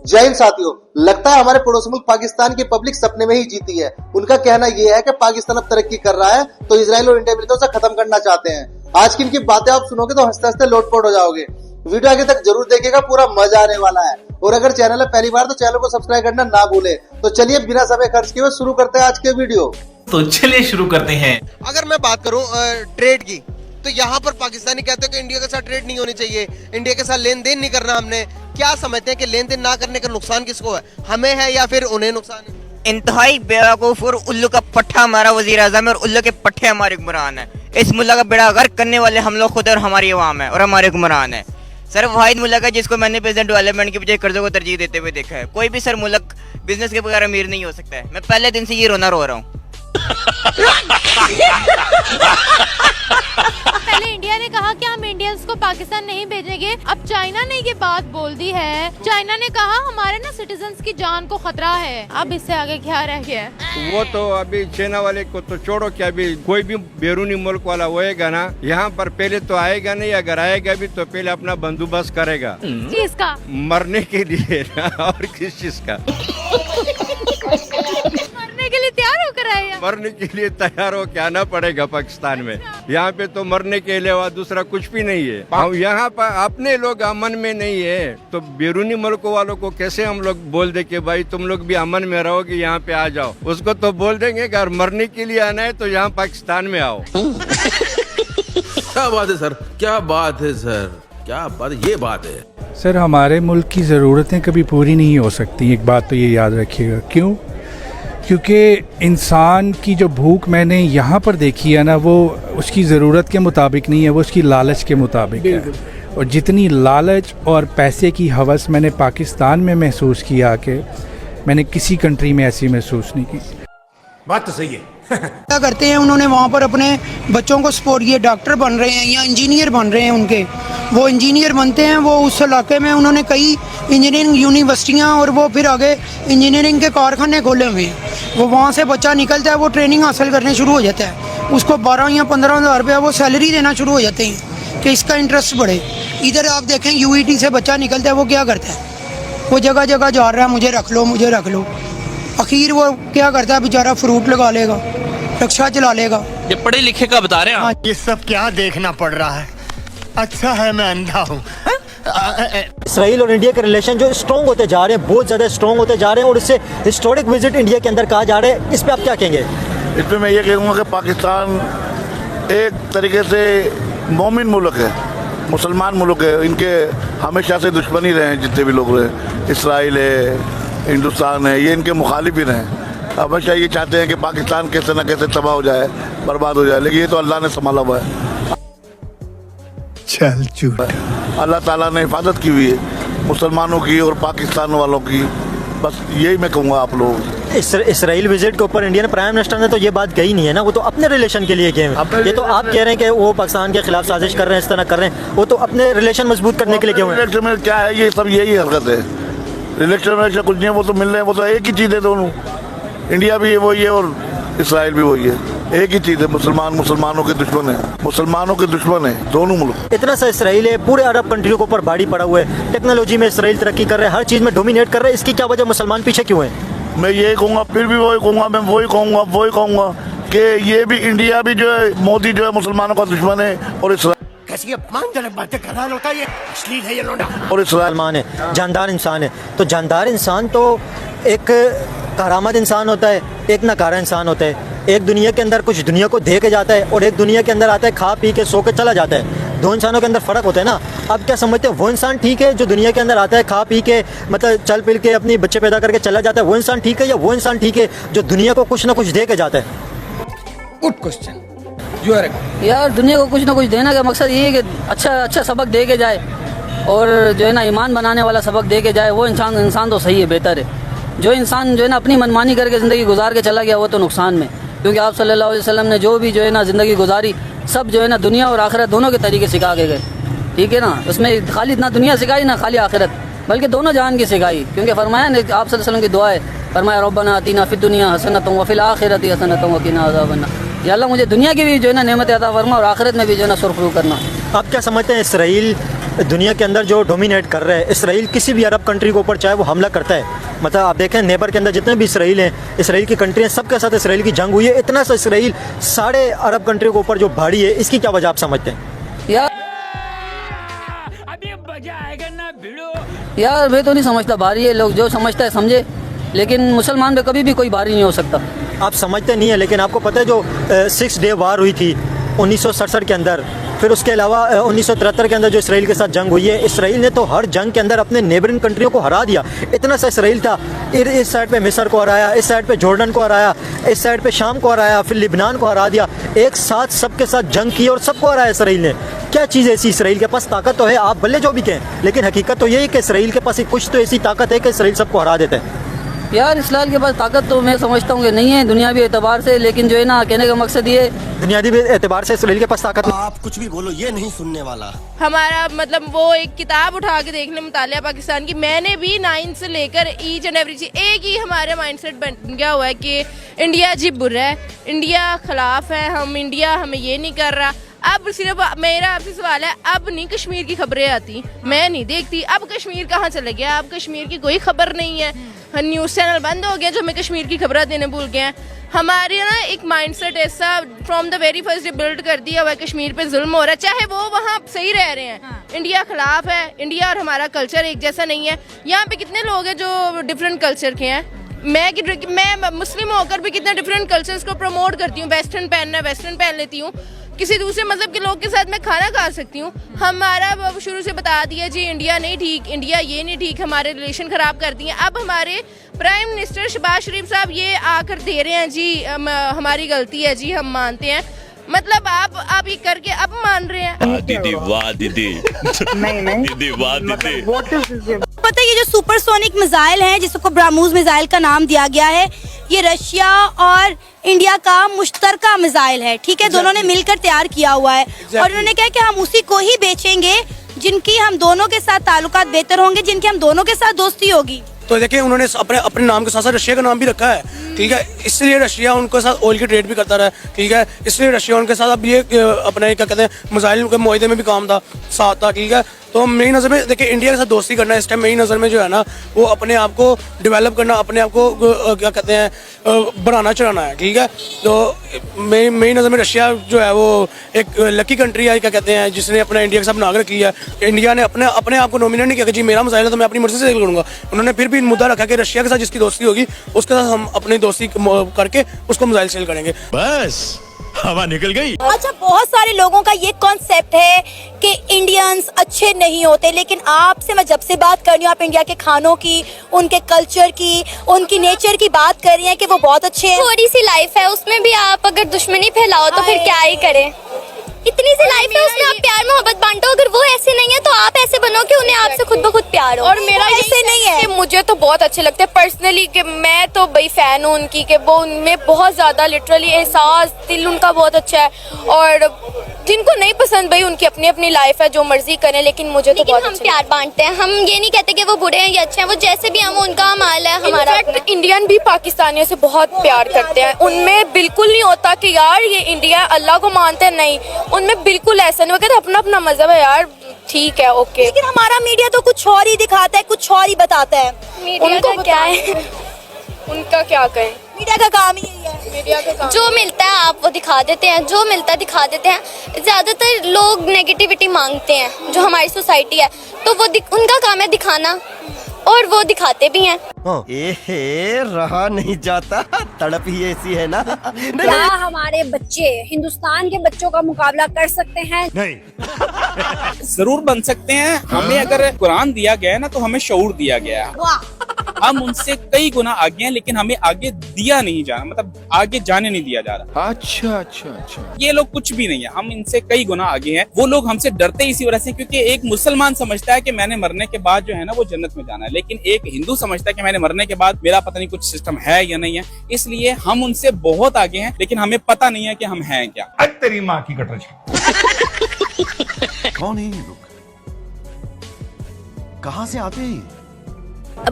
जय हिंद साथियों, लगता है हमारे पड़ोसी मुल्क पाकिस्तान की पब्लिक सपने में ही जीती है। उनका कहना यह है कि पाकिस्तान अब तरक्की कर रहा है तो इजराइल और इंडिया मिलकर उसे खत्म करना चाहते हैं। आज की इनकी बातें आप सुनोगे तो हंसते हंसते लोटपोट हो जाओगे। वीडियो आगे तक जरूर देखिएगा, पूरा मजा आने वाला है। और अगर चैनल है पहली बार तो चैनल को सब्सक्राइब करना ना भूले। तो चलिए बिना समय खर्च किए शुरू करते हैं आज के वीडियो। तो चलिए शुरू करते हैं। अगर मैं बात करूं ट्रेड की, तो यहाँ पर पाकिस्तानी कहते हैं कि इंडिया के साथ ट्रेड नहीं होनी चाहिए, इंडिया के साथ लेन देन नहीं करना। हमने क्या समझते हैं कि लेन देन ना करने का नुकसान किसको है, हमें है या फिर उन्हें नुकसान है? इंतहाई बेवकूफ और उल्लू का पट्टा हमारा वजीर आजम है और उल्लू के पट्टे हमारे हुक्मरान है। इस मुल्क का बेड़ा गर्क करने वाले हम लोग खुद और हमारी अवाम है और हमारे हुक्मरान है। सर वाहिद मुल्क है जिसको मैंने प्रेजेंट डेवलपमेंट की बजाय कर्जों को तरजीह देते हुए देखा है। कोई भी सर मुल्क बिजनेस के बगैर अमीर नहीं हो सकता है। मैं पहले दिन से ये रोना रो रहा हूँ। पहले इंडिया ने कहा कि हम इंडियंस को पाकिस्तान नहीं भेजेंगे, अब चाइना ने ये बात बोल दी है। चाइना ने कहा हमारे ना सिटीजन्स की जान को खतरा है। अब इससे आगे क्या रह गया है? वो तो अभी चाइना वाले को तो छोड़ो, कि अभी कोई भी बैरूनी मुल्क वाला होएगा ना, यहाँ पर पहले तो आएगा नहीं, अगर आएगा भी तो पहले अपना बंदोबस्त करेगा चीज का मरने के लिए ना, और किस चीज का मरने के लिए तैयार होकर आए हैं। मरने के लिए तैयार हो के आना पड़ेगा पाकिस्तान में। यहाँ पे तो मरने के अलावा दूसरा कुछ भी नहीं है। हम यहाँ पर अपने लोग अमन में नहीं है तो बैरूनी मुल्कों वालों को कैसे हम लोग बोल दे कि भाई तुम लोग भी अमन में रहोगे, यहाँ पे आ जाओ। उसको तो बोल देंगे अगर मरने के लिए आना है तो यहाँ पाकिस्तान में आओ। क्या बात है सर, क्या बात है सर, क्या बात, ये बात है सर। हमारे मुल्क की ज़रूरतें कभी पूरी नहीं हो सकती, एक बात तो ये याद रखिएगा। क्यों? क्योंकि इंसान की जो भूख मैंने यहाँ पर देखी है ना, वो उसकी ज़रूरत के मुताबिक नहीं है, वो उसकी लालच के मुताबिक है। और जितनी लालच और पैसे की हवस मैंने पाकिस्तान में महसूस किया कि मैंने किसी कंट्री में ऐसी महसूस नहीं की। बात तो सही है। क्या करते हैं उन्होंने वहाँ पर अपने बच्चों को सपोर्ट किया, डॉक्टर बन रहे हैं या इंजीनियर बन रहे हैं उनके, वो इंजीनियर बनते हैं। वो उस इलाके में उन्होंने कई इंजीनियरिंग यूनिवर्सिटियाँ और वो फिर आगे इंजीनियरिंग के कारखाने खोले हुए हैं। वो वहाँ से बच्चा निकलता है, वो ट्रेनिंग हासिल करने शुरू हो जाता है, उसको 12 या 15 हज़ार रुपया वो सैलरी देना शुरू हो जाते हैं कि इसका इंटरेस्ट बढ़े। इधर आप देखें यूईटी से बच्चा निकलता है, वो क्या करता है, वो जगह जगह जा रहा है, मुझे रख लो मुझे रख लो। आखिर वो क्या करता है बेचारा, फ्रूट लगा लेगा, रिक्शा चला लेगा। ये पढ़े लिखे का बता रहे हैं आप। ये सब क्या देखना पड़ रहा है? अच्छा है मैं अंधा हूँ। इसराइल और इंडिया के रिलेशन जो स्ट्रॉन्ग होते जा रहे हैं, बहुत ज़्यादा स्ट्रॉन्ग होते जा रहे हैं और इससे हिस्टोरिक विजिट इंडिया के अंदर कहा जा रहा है, इस पर आप क्या कहेंगे? इस पर मैं ये कहूँगा कि पाकिस्तान एक तरीके से मोमिन मुल्क है, मुसलमान मुल्क है। इनके हमेशा से दुश्मनी रहे हैं जितने भी लोग रहे, इसराइल है, हिंदुस्तान है, ये इनके मुखालिफ ही रहे। हमेशा ये चाहते हैं कि पाकिस्तान कैसे न कैसे तबाह हो जाए, बर्बाद हो जाए, लेकिन ये तो अल्लाह ने संभाला हुआ है। चल झूठ, अल्लाह ताला ने हिफाजत की हुई है मुसलमानों की और पाकिस्तान वालों की। बस यही मैं कहूँगा आप लोग। इसराइल विजिट के ऊपर इंडियन प्राइम मिनिस्टर ने तो ये बात कही नहीं है ना, वो तो अपने रिलेशन के लिए कहे। ये तो आप कह रहे हैं कि वो पाकिस्तान के खिलाफ साजिश कर रहे हैं, इस तरह कर रहे हैं, वो तो अपने रिलेशन मजबूत करने के लिए क्यों? रिलेशन में क्या है, ये सब यही हरकत है। रिलेशन में कुछ नहीं है, वो तो मिल रहे हैं, वो तो एक ही चीज़ है दोनों। इंडिया भी वही है और इसराइल भी वही है, एक ही चीज़ है। मुसलमानों के दुश्मन है, मुसलमानों के दुश्मन है दोनों मुल्क। इतना सा इसराइल है, पूरे अरब कंट्रियों के ऊपर भारी पड़ा हुआ है, टेक्नोलॉजी में इसराइल तरक्की कर रहा है, हर चीज़ में डोमिनेट कर रहा है। इसकी क्या वजह, मुसलमान पीछे क्यों है? मैं ये कहूँगा, फिर भी वही कहूँगा, मैं वही कहूँगा कि ये भी इंडिया भी जो है, मोदी जो है मुसलमानों का दुश्मन है और इसराइल कैसी अपमानजनक बातें कर रहा होता है, ये अश्लील है ये लोग। और इसराइल मुसलमान है, जानदार इंसान है। तो जानदार इंसान तो एक करामत इंसान होता है, एक नकारा इंसान होता है। एक दुनिया के अंदर कुछ दुनिया को दे के जाता है और एक दुनिया के अंदर आता है, खा पी के सो के चला जाता है। दो इंसानों के अंदर फ़र्क होता है ना। अब क्या समझते हैं, वो इंसान ठीक है जो दुनिया के अंदर आता है, खा पी के मतलब चल पिल के अपनी बच्चे पैदा करके चला जाता है, वो इंसान ठीक है? या वो इंसान ठीक है जो दुनिया को कुछ ना कुछ दे के जाता है? Good question. यार दुनिया को कुछ ना कुछ देने का मकसद ये है कि अच्छा सबक दे के जाए और जो है ना ईमान बनाने वाला सबक दे के जाए। वो इंसान तो सही है, बेहतर है। जो इंसान जो है ना अपनी मनमानी करके ज़िंदगी गुजार के चला गया, वो तो नुकसान में। क्योंकि आप सल्लल्लाहु अलैहि वसल्लम ने जो भी जो है ना ज़िंदगी गुजारी, सब जो है ना दुनिया और आखिरत दोनों के तरीके सिखा के गए। ठीक है ना, उसमें खाली ना दुनिया सिखाई ना खाली आखिरत, बल्कि दोनों जान की सिखाई। क्योंकि फरमाया ना, आप सल्लल्लाहु अलैहि वसल्लम की दुआ है, फरमाया रब्बना आतिना फिद दुनिया हसनतुम व फिल आखिरति हसनतुम व क़िना अज़ाबन्नार। या अल्लाह मुझे दुनिया की भी जो है ना नेमत अता फरमा और आखिरत में भी जो है ना सुरखरू करना। आप क्या समझते हैं, इसराइल दुनिया के अंदर जो डोमिनेट कर रहे हैं, इसराइल किसी भी अरब कंट्री के ऊपर चाहे वो हमला करता है, मतलब आप देखें नेबर के अंदर जितने भी इसराइल हैं, इसराइल की कंट्री हैं, सबके साथ इसराइल की जंग हुई है। इतना सा इसराइल सारे अरब कंट्री के ऊपर जो भारी है, इसकी क्या वजह आप समझते हैं? यार मैं तो नहीं समझता भारी है, लोग जो समझता है समझे, लेकिन मुसलमान पे कभी भी कोई भारी नहीं हो सकता। आप समझते नहीं है, लेकिन आपको पता है जो 6 डे वार हुई थी 1967 के अंदर, फिर उसके अलावा 1973 के अंदर जो इसराइल के साथ जंग हुई है, इसराइल ने तो हर जंग के अंदर अपने नेबरिंग कंट्रियों को हरा दिया। इतना सा इसराइल था, इस साइड पे मिस्र को हराया, इस साइड पे जॉर्डन को हराया, इस साइड पे शाम को हराया, फिर लिबनान को हरा दिया। एक साथ सबके साथ जंग की और सबको हराया इसराइल ने। क्या चीज़ ऐसी इसराइल के पास ताकत तो है, आप भले जो भी कहें, लेकिन हकीकत तो यही है कि इसराइल के पास कुछ तो ऐसी ताकत है कि इसराइल सबको हरा देते हैं। यार इसराइल के पास ताकत तो मैं समझता हूँ कि नहीं है दुनियावी एतबार से, लेकिन जो है ना कहने का मकसद ये दुनियावी एतबार से इसराइल के पास ताकत नहीं। आप कुछ भी बोलो, ये नहीं सुनने वाला। हमारा मतलब वो एक किताब उठा के देख ले मुतालिया पाकिस्तान की, मैंने भी 9 से लेकर ईच एंड एवरी चीज एक ही हमारा माइंडसेट बन गया हुआ है कि इंडिया जी बुरा है, इंडिया खिलाफ है, हम इंडिया हमें ये नहीं कर रहा। अब सिर्फ मेरा आपसे सवाल है, अब नहीं कश्मीर की खबरें आती, मैं नहीं देखती। अब कश्मीर कहाँ चले गया, अब कश्मीर की कोई खबर नहीं है, न्यूज़ चैनल बंद हो गया जो हमें कश्मीर की खबरें देने भूल गए हैं। हमारे ना एक माइंडसेट ऐसा from the very first day build कर दिया हुआ है, कश्मीर पे जुल्म हो रहा है, चाहे वो वहाँ सही रह रहे हैं। इंडिया खिलाफ है, इंडिया और हमारा कल्चर एक जैसा नहीं है। यहाँ पे कितने लोग हैं जो डिफरेंट कल्चर के हैं, मैं मुस्लिम होकर भी कितने डिफरेंट कल्चर्स को प्रमोट करती हूँ। वेस्टर्न पहनना, वेस्टर्न पहन लेती हूँ, किसी दूसरे मजहब के लोग के साथ मैं खाना खा सकती हूँ। हमारा शुरू से बता दिया जी इंडिया नहीं ठीक, इंडिया ये नहीं ठीक, हमारे रिलेशन खराब कर दिए। अब हमारे प्राइम मिनिस्टर शहबाज शरीफ साहब ये आकर दे रहे हैं जी हमारी गलती है जी, हम मानते हैं। मतलब आप ये करके अब मान रहे हैं। दीदी वाह दीदी, नहीं दीदी वाह दीदी। पता है ये जो सुपरसोनिक मिसाइल है जिसको ब्रह्मोस मिसाइल का नाम दिया गया है, ये रशिया और इंडिया का मुश्तरका मिसाइल है, ठीक है, दोनों ने मिलकर तैयार किया हुआ है। और उन्होंने कहा कि हम उसी को ही बेचेंगे जिनकी हम दोनों के साथ ताल्लुकात बेहतर होंगे, जिनकी हम दोनों के साथ दोस्ती होगी। तो देखिए उन्होंने अपने नाम के साथ साथ रशिया का नाम भी रखा है, ठीक है, इसलिए रशिया उनके साथ ऑयल की ट्रेड भी करता रहा, ठीक है, इसलिए रशिया उनके साथ अब ये अपने क्या कहते हैं मिसाइल के मुआहदे में भी काम था, साथ था, ठीक है। तो मेरी नज़र में देखिए इंडिया के साथ दोस्ती करना इस टाइम मेरी नज़र में जो है ना वो अपने आप को डेवलप करना, अपने आप को क्या कहते हैं बढ़ाना चढ़ाना है, ठीक है। तो मेरी नज़र में रशिया जो है वो एक लकी कंट्री है, क्या कहते हैं, जिसने अपना इंडिया के साथ बना के रखी है। इंडिया ने अपने आप को नॉमिनेट नहीं किया कि जी मेरा मिसाइल है तो मैं अपनी मर्जी से करूँगा। उन्होंने फिर भी मुद्दा रखा कि रशिया के साथ जिसकी दोस्ती होगी उसके साथ हम अपनी दोस्ती करके उसको मिसाइल सेल करेंगे। बस हवा निकल गई। अच्छा, बहुत सारे लोगों का ये कॉन्सेप्ट है कि इंडियंस अच्छे नहीं होते, लेकिन आपसे मैं जब से बात कर रही हूँ, आप इंडिया के खानों की, उनके कल्चर की, उनकी नेचर की बात कर रही हैं कि वो बहुत अच्छे हैं। थोड़ी सी लाइफ है, उसमें भी आप अगर दुश्मनी फैलाओ तो फिर क्या ही करें। इतनी सी लाइफ है, उसमें आप प्यार मोहब्बत बांटो। अगर वो ऐसे नहीं है तो आप ऐसे बनो कि उन्हें आपसे खुद ब खुद प्यार हो। और मेरा ऐसे नहीं है। मुझे तो बहुत अच्छे लगते हैं पर्सनली, कि मैं तो बड़ी फैन हूँ उनकी, कि वो उनमें बहुत ज्यादा लिटरली एहसास, दिल उनका बहुत अच्छा है। और जिनको नहीं पसंद भाई उनकी अपनी अपनी लाइफ है, जो मर्जी करें, लेकिन मुझे तो बहुत हम प्यार बांटते हैं। हम ये नहीं कहते कि वो बुरे हैं या अच्छे हैं, वो जैसे भी हम, उनका माल है हमारा। इंडियन भी पाकिस्तानियों से बहुत प्यार करते हैं, उनमें बिल्कुल नहीं होता कि यार ये इंडिया अल्लाह को मानते हैं, नहीं, उनमें बिल्कुल ऐसा नहीं। वगैरह अपना अपना मजहब है यार, ठीक है, ओके। लेकिन हमारा मीडिया तो कुछ और ही दिखाता है, कुछ और ही बताता है। उनको क्या है, उनका क्या कहें, मीडिया का काम ही यही है। मीडिया का काम जो मिलता है आप वो दिखा देते हैं, जो मिलता है दिखा देते हैं। ज्यादातर लोग नेगेटिविटी मांगते हैं, जो हमारी सोसाइटी है, तो वो उनका काम है दिखाना, और वो दिखाते भी हैं। रहा नहीं जाता, तड़प ही ऐसी है ना। क्या हमारे बच्चे हिंदुस्तान के बच्चों का मुकाबला कर सकते हैं? नहीं। जरूर बन सकते हैं। हमें अगर कुरान दिया गया है ना तो हमें शऊर दिया गया है। हम उनसे कई गुना आगे हैं, लेकिन हमें आगे दिया नहीं जा रहा, मतलब आगे जाने नहीं दिया जा रहा। अच्छा अच्छा अच्छा, ये लोग कुछ भी नहीं है, हम इनसे कई गुना आगे हैं। वो लोग हमसे डरते इसी वजह से क्योंकि एक मुसलमान समझता है कि मैंने मरने के बाद जो है ना वो जन्नत में जाना है, लेकिन एक हिंदू समझता है कि मैंने मरने के बाद मेरा पता नहीं कुछ सिस्टम है या नहीं है। इसलिए हम उनसे बहुत आगे हैं, लेकिन हमें पता नहीं है कि हम हैं क्या। तेरी माँ की कटोच। कौन है ये लोग, कहाँ से आते हैं?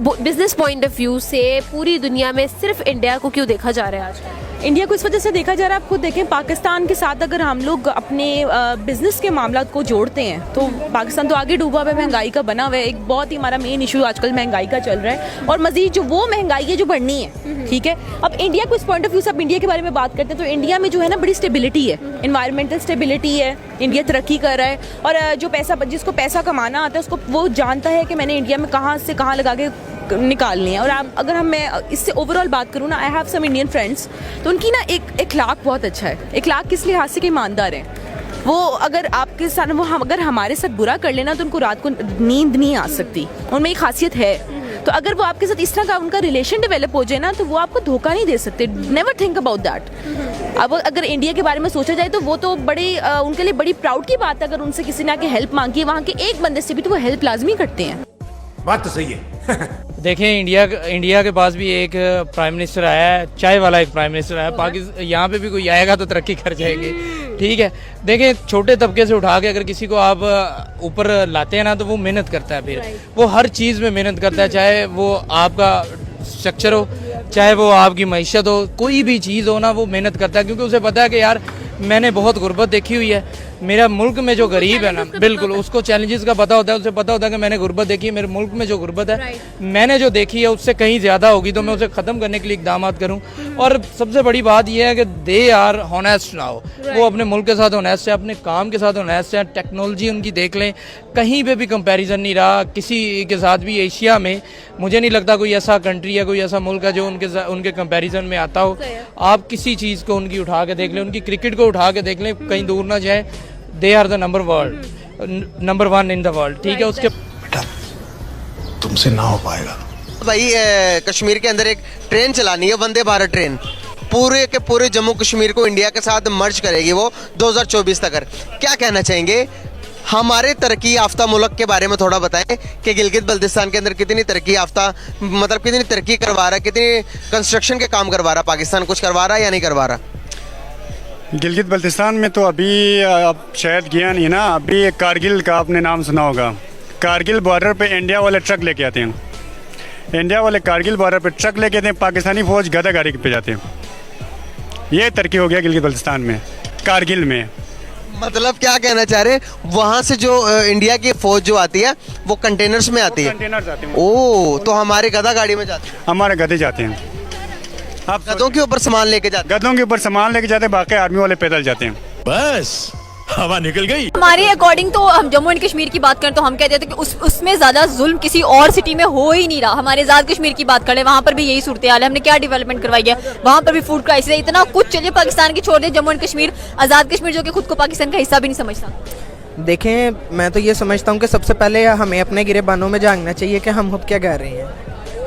बिजनेस पॉइंट ऑफ व्यू से पूरी दुनिया में सिर्फ इंडिया को क्यों देखा जा रहा है आज? इंडिया को इस वजह से देखा जा रहा है, आप खुद देखें पाकिस्तान के साथ अगर हम लोग अपने बिजनेस के मामला को जोड़ते हैं तो पाकिस्तान तो आगे डूबा हुआ है, महंगाई का बना हुआ है। एक बहुत ही हमारा मेन इशू आजकल महंगाई का चल रहा है और मजीद जो वो महंगाई है जो बढ़नी है, ठीक है। अब इंडिया को इस पॉइंट ऑफ व्यू से अब इंडिया के बारे में बात करते हैं तो इंडिया में जो है ना बड़ी स्टेबिलिटी है, इन्वायरमेंटल स्टेबिलिटी है, इंडिया तरक्की कर रहा है और जो पैसा जिसको पैसा कमाना आता है उसको वो जानता है कि मैंने इंडिया में कहाँ से कहाँ लगा के निकालनी है। और आप अगर मैं इससे ओवरऑल बात करूँ ना, I have some Indian friends, तो उनकी ना एक इखलाक बहुत अच्छा है। इखलाक किस लिहाज से कि ईमानदार हैं वो। अगर आपके साथ वो अगर हमारे साथ बुरा कर लेना तो उनको रात को नींद नहीं आ सकती, उनमें एक खासियत है। तो अगर वो आपके साथ इस तरह का उनका रिलेशन डेवलप हो जाए ना तो वो आपको धोखा नहीं दे सकते। Never think about that. अब अगर इंडिया के बारे में सोचा जाए तो वो तो बड़ी उनके लिए बड़ी प्राउड की बात है अगर उनसे किसी ने आके हेल्प मांगी है, वहाँ के एक बंदे से भी तो वो हेल्प लाजमी करते हैं। बात तो सही है। देखें इंडिया के पास भी एक प्राइम मिनिस्टर आया है, चाय वाला एक प्राइम मिनिस्टर आया है। पाकिस्तान यहाँ पे भी कोई आएगा तो तरक्की कर जाएगी, ठीक है। देखें छोटे तबके से उठा के अगर किसी को आप ऊपर लाते हैं ना तो वो मेहनत करता है, फिर वो हर चीज़ में मेहनत करता है, चाहे वो आपका स्ट्रक्चर हो, चाहे वो आपकी मईशत हो, कोई भी चीज़ हो ना वो मेहनत करता है क्योंकि उसे पता है कि यार मैंने बहुत गुर्बत देखी हुई है, मेरा मुल्क में जो गरीब है ना, बिल्कुल उसको चैलेंजेस का पता होता है, उसे पता होता है कि मैंने गुर्बत देखी है, मेरे मुल्क में जो गुर्बत है मैंने जो देखी है उससे कहीं ज़्यादा होगी तो मैं उसे ख़त्म करने के लिए इकदाम करूँ। और सबसे बड़ी बात यह है कि दे आर ऑनेस्ट ना हो, वो अपने मुल्क के साथ ऑनेस्ट है, अपने काम के साथ ऑनेस्ट है। टेक्नोलॉजी उनकी देख लें, कहीं पे भी कंपैरिजन नहीं रहा किसी के साथ भी। एशिया में मुझे नहीं लगता कोई ऐसा कंट्री है, कोई ऐसा मुल्क है जो उनके कंपैरिजन में आता हो। आप किसी चीज़ को उनकी उठा के देख लें, उनकी क्रिकेट को उठा के देख लें, कहीं दूर ना जाए। They are the number one in the world, ठीक है। उसके तुमसे ना हो पाएगा भाई। कश्मीर के अंदर एक ट्रेन चलानी है, वंदे भारत ट्रेन, पूरे के पूरे जम्मू कश्मीर को इंडिया के साथ मर्ज करेगी वो 2024 तक। क्या कहना चाहेंगे हमारे तरक्की याफ्ता मुल्क के बारे में थोड़ा बताएं कि गिलगित बल्तिस्तान के अंदर कितनी तरक्की याफ्ता, मतलब कितनी तरक्की करवा रहा है, कितनी कंस्ट्रक्शन के काम करवा रहा है पाकिस्तान, कुछ करवा रहा है या नहीं करवा रहा? गिलगित बल्तिस्तान में तो अभी आप शायद गया नहीं ना, अभी एक कारगिल का आपने नाम सुना होगा। कारगिल बॉर्डर पे इंडिया वाले ट्रक लेके आते हैं, इंडिया वाले कारगिल बॉर्डर पे ट्रक लेके आते हैं, पाकिस्तानी फौज गधा गाड़ी पे जाते हैं। ये तरक्की हो गया गिलगित बल्तिस्तान में, कारगिल में। मतलब क्या कहना चाह रहे हैं, वहाँ से जो इंडिया की फौज जो आती है वो कंटेनर्स में आती है? कंटेनर्स आते हैं। ओह, तो हमारे गधा गाड़ी में जाते हैं? हमारे गधे जाते हैं। आप गधों के ऊपर सामान लेके जाते हैं? गधों के ऊपर सामान लेके जाते हैं, बाकी आर्मी वाले पैदल जाते हैं। बस हवा निकल गई। हमारे अकॉर्डिंग तो हम जम्मू एंड कश्मीर की बात करें तो हम कहते हैं कि उसमें ज्यादा जुल्म किसी और सिटी में हो ही नहीं रहा। हमारे आजाद कश्मीर की बात करें, वहाँ पर भी यही सूरत हाल है। हमने क्या डेवलपमेंट करवाई है, वहाँ पर भी फूड क्राइसिस है, इतना कुछ। चलिए पाकिस्तान की छोड़ दे, जम्मू एंड कश्मीर, आजाद कश्मीर जो कि खुद को पाकिस्तान का हिस्सा भी नहीं समझता। देखें, मैं तो ये समझता हूँ कि सबसे पहले हमें अपने गिरेबानों में झांकना चाहिए कि हम खुद क्या कह रहे हैं।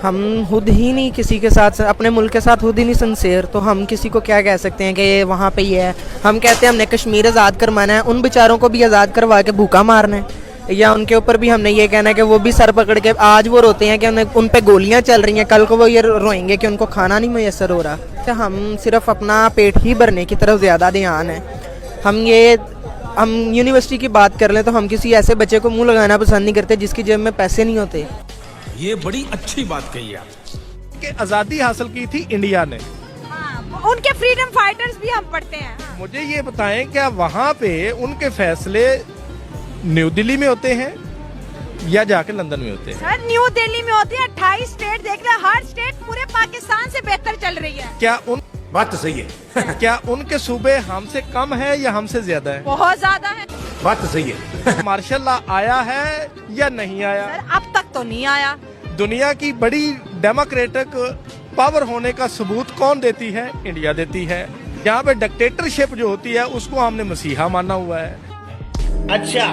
हम खुद ही नहीं किसी के साथ, अपने मुल्क के साथ खुद ही नहीं सिंसियर, तो हम किसी को क्या कह सकते हैं कि ये वहाँ पे ये है। हम कहते हैं हमने कश्मीर आज़ाद करवाना है, उन बेचारों को भी आज़ाद करवा के भूखा मारना है, या उनके ऊपर भी हमने ये कहना है कि वो भी सर पकड़ के, आज वो रोते हैं कि उन पे गोलियाँ चल रही हैं, कल को वो ये रोएंगे कि उनको खाना नहीं मैसर हो रहा। तो हम सिर्फ अपना पेट ही भरने की तरफ ज़्यादा ध्यान है। हम यूनिवर्सिटी की बात कर लें तो हम किसी ऐसे बच्चे को मुँह लगाना पसंद नहीं करते जिसकी जेब में पैसे नहीं होते। ये बड़ी अच्छी बात कही आप कि आज़ादी हासिल की थी इंडिया ने। उनके फ्रीडम फाइटर्स भी हम पढ़ते हैं। मुझे ये बताएं क्या वहाँ पे उनके फैसले न्यू दिल्ली में होते हैं या जाके लंदन में होते हैं? सर, न्यू दिल्ली में होते हैं। 28 स्टेट देख रहे हैं, हर स्टेट पूरे पाकिस्तान से बेहतर चल रही है। क्या उन बात तो सही है। क्या उनके सूबे हमसे कम है या हमसे ज्यादा है? बहुत ज्यादा है। बात तो सही है। मार्शल लॉ आया है या नहीं आया? सर, अब तक तो नहीं आया। दुनिया की बड़ी डेमोक्रेटिक पावर होने का सबूत कौन देती है? इंडिया देती है। यहाँ पे डिक्टेटरशिप जो होती है उसको हमने मसीहा माना हुआ है। अच्छा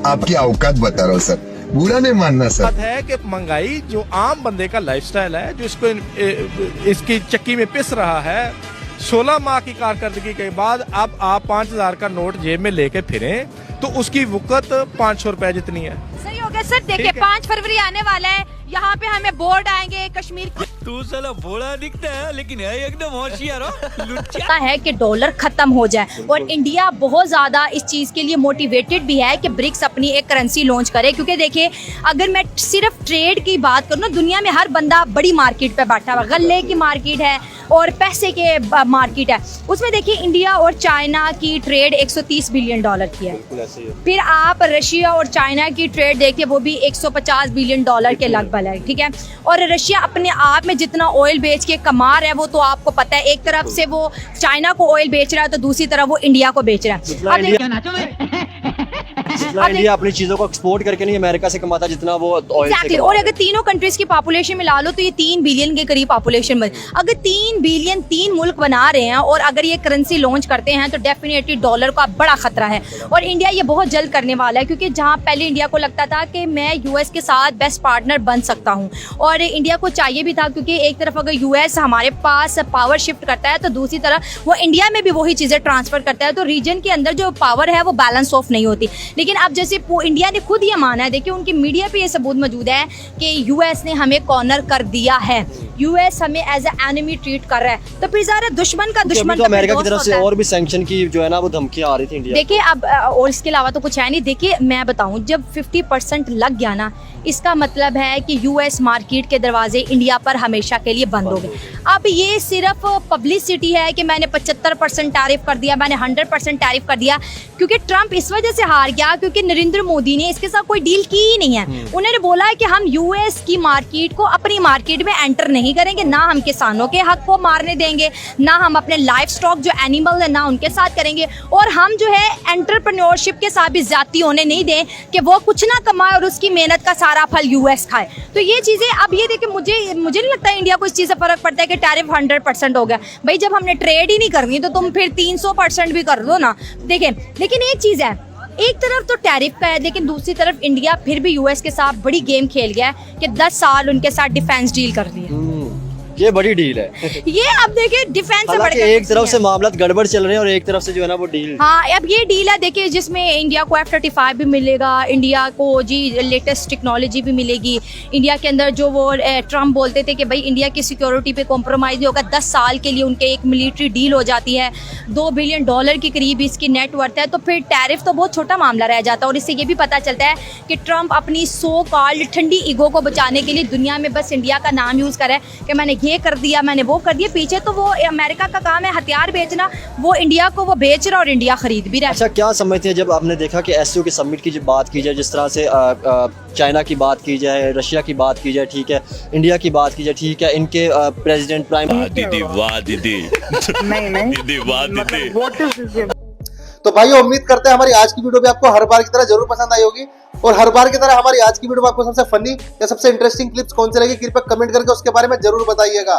आपकी औकात बता रहा हूँ सर, बुरा नहीं मानना सर। बात है कि महंगाई जो आम बंदे का लाइफस्टाइल है, जो इसको इसकी चक्की में पिस रहा है, 16 माह की कारकर्दगी के बाद अब आप 5000 का नोट जेब में लेके फिरें तो उसकी वक़्त 500 रुपए जितनी है। सही हो गया सर। देखिए 5 फरवरी आने वाला है, यहाँ पे हमें बोर्ड आएंगे कश्मीर तू साला भोला दिखता है लेकिन है एकदम होशियार हो लुच्चा। है कि डॉलर खत्म हो जाए और इंडिया बहुत ज्यादा इस चीज के लिए मोटिवेटेड भी है कि ब्रिक्स अपनी एक करेंसी लॉन्च करे, क्योंकि देखिए अगर मैं सिर्फ ट्रेड की बात करूँ ना, दुनिया में हर बंदा बड़ी मार्केट पे बैठा हुआ, गल्ले की मार्केट है और पैसे के मार्केट है, उसमें देखिए इंडिया और चाइना की ट्रेड 130 बिलियन डॉलर की है। फिर आप रशिया और चाइना की ट्रेड देखिए वो भी 150 बिलियन डॉलर के लगभग है, ठीक है। और रशिया अपने आप में जितना ऑयल बेच के कमा रहा है वो तो आपको पता है, एक तरफ से वो चाइना को ऑयल बेच रहा है तो दूसरी तरफ वो इंडिया को बेच रहा है। इंडिया अपनी चीजों को एक्सपोर्ट करके नहीं अमेरिका से कमाता जितना वो ऑयल से और अगर तीनों कंट्रीज की पॉपुलेशन मिला लो तो ये 3 बिलियन के करीब पॉपुलेशन बन, अगर 3 बिलियन 3 मुल्क बना रहे हैं और अगर ये करेंसी लॉन्च करते हैं तो डेफिनेटली डॉलर का बड़ा खतरा है। और इंडिया ये बहुत जल्द करने वाला है, क्योंकि जहाँ पहले इंडिया को लगता था कि मैं यूएस के साथ बेस्ट पार्टनर बन सकता हूँ, और इंडिया को चाहिए भी था, क्योंकि एक तरफ अगर यूएस हमारे पास पावर शिफ्ट करता है तो दूसरी तरफ वो इंडिया में भी वही चीज़ें ट्रांसफर करता है, तो रीजन के अंदर जो पावर है वो बैलेंस ऑफ नहीं होती। लेकिन अब जैसे इंडिया ने खुद ये माना है, देखिए उनकी मीडिया पे ये सबूत मौजूद है कि यूएस ने हमें कॉर्नर कर दिया है, यूएस हमें एज ए एनिमी ट्रीट कर रहा है, तो फिर ज़रा दुश्मन का दुश्मन तो अमेरिका की तरफ से और भी सैंक्शन की जो है ना वो धमकियां आ रही थी इंडिया। देखिए अब और इसके अलावा तो कुछ है नहीं। देखिए मैं बताऊं, जब 50% लग गया ना, इसका मतलब है कि यूएस मार्केट के दरवाजे इंडिया पर हमेशा के लिए बंद हो गए। अब ये सिर्फ पब्लिसिटी है कि मैंने 75% टैरिफ कर दिया, मैंने 100% टैरिफ कर दिया, क्योंकि ट्रंप इस वजह से हार गया क्योंकि नरेंद्र मोदी ने इसके साथ कोई डील की ही नहीं है। उन्होंने बोला है कि हम यूएस की मार्केट को अपनी मार्केट में एंटर नहीं करेंगे, ना हम किसानों के हक को मारने देंगे, ना हम अपने लाइफ स्टॉक जो एनिमल है ना उनके साथ करेंगे, और हम जो है एंटरप्रेन्योरशिप के साथ भी ज्यादती होने नहीं दें कि वो कुछ ना कमाए और उसकी मेहनत का सारा फल यूएस खाए। तो ये चीजें अब ये देखिए, मुझे नहीं लगता इंडिया को इस चीज से फर्क पड़ता है कि टैरिफ 100% हो गया। भाई जब हमने ट्रेड ही नहीं करनी तो तुम फिर 300% भी कर दो ना। देखिए लेकिन एक चीज है, एक तरफ तो टैरिफ का है, लेकिन दूसरी तरफ इंडिया फिर भी यूएस के साथ बड़ी गेम खेल गया है कि 10 साल उनके साथ डिफेंस डील कर दी है। ये बड़ी डील है ये अब देखिए डिफेंस से बढ़कर एक तरफ से मामला गड़बड़ चल रहे हैं और एक तरफ से जो है ना वो डील। हाँ अब ये डील है देखिए, जिसमें इंडिया को F-35 भी मिलेगा, इंडिया को जी लेटेस्ट टेक्नोलॉजी भी मिलेगी। इंडिया के अंदर जो वो ट्रम्प बोलते थे कि भाई इंडिया की सिक्योरिटी पे कॉम्प्रोमाइज नहीं होगा, 10 साल के लिए उनके एक मिलिट्री डील हो जाती है, $2 बिलियन के करीब इसकी नेट वर्थ है, तो फिर टैरिफ तो बहुत छोटा मामला रह जाता है। और इससे ये भी पता चलता है कि ट्रम्प अपनी सो कॉल्ड ठंडी ईगो को बचाने के लिए दुनिया में बस इंडिया का नाम यूज करे कि मैंने ये कर दिया, मैंने वो कर दिया। पीछे तो वो अमेरिका का काम है हथियार बेचना, वो इंडिया को वो बेच रहा और इंडिया खरीद भी रहा है। अच्छा क्या समझते हैं जब आपने देखा कि एससीओ के समिट की जब बात की जाए, जिस तरह से चाइना की बात की जाए, रशिया की बात की जाए, ठीक है, इंडिया की बात की जाए, ठीक है, इनके प्रेसिडेंट प्राइम दीदी वाह दीदी दीदी वाह दीदी। तो भाई उम्मीद करते हैं हमारी आज की वीडियो भी आपको हर बार की तरह जरूर पसंद आई होगी, और हर बार की तरह हमारी आज की वीडियो में आपको सबसे फनी या सबसे इंटरेस्टिंग क्लिप्स कौन सी लगी कृपया कमेंट करके उसके बारे में जरूर बताइएगा।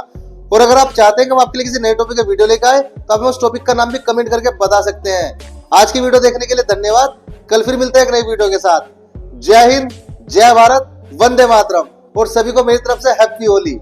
और अगर आप चाहते हैं कि हम आपके लिए किसी नए टॉपिक का वीडियो लेकर आए तो आप उस टॉपिक का नाम भी कमेंट करके बता सकते हैं। आज की वीडियो देखने के लिए धन्यवाद। कल फिर मिलते हैं एक नई वीडियो के साथ। जय हिंद, जय भारत, वंदे मातरम, और सभी को मेरी तरफ से हैप्पी होली।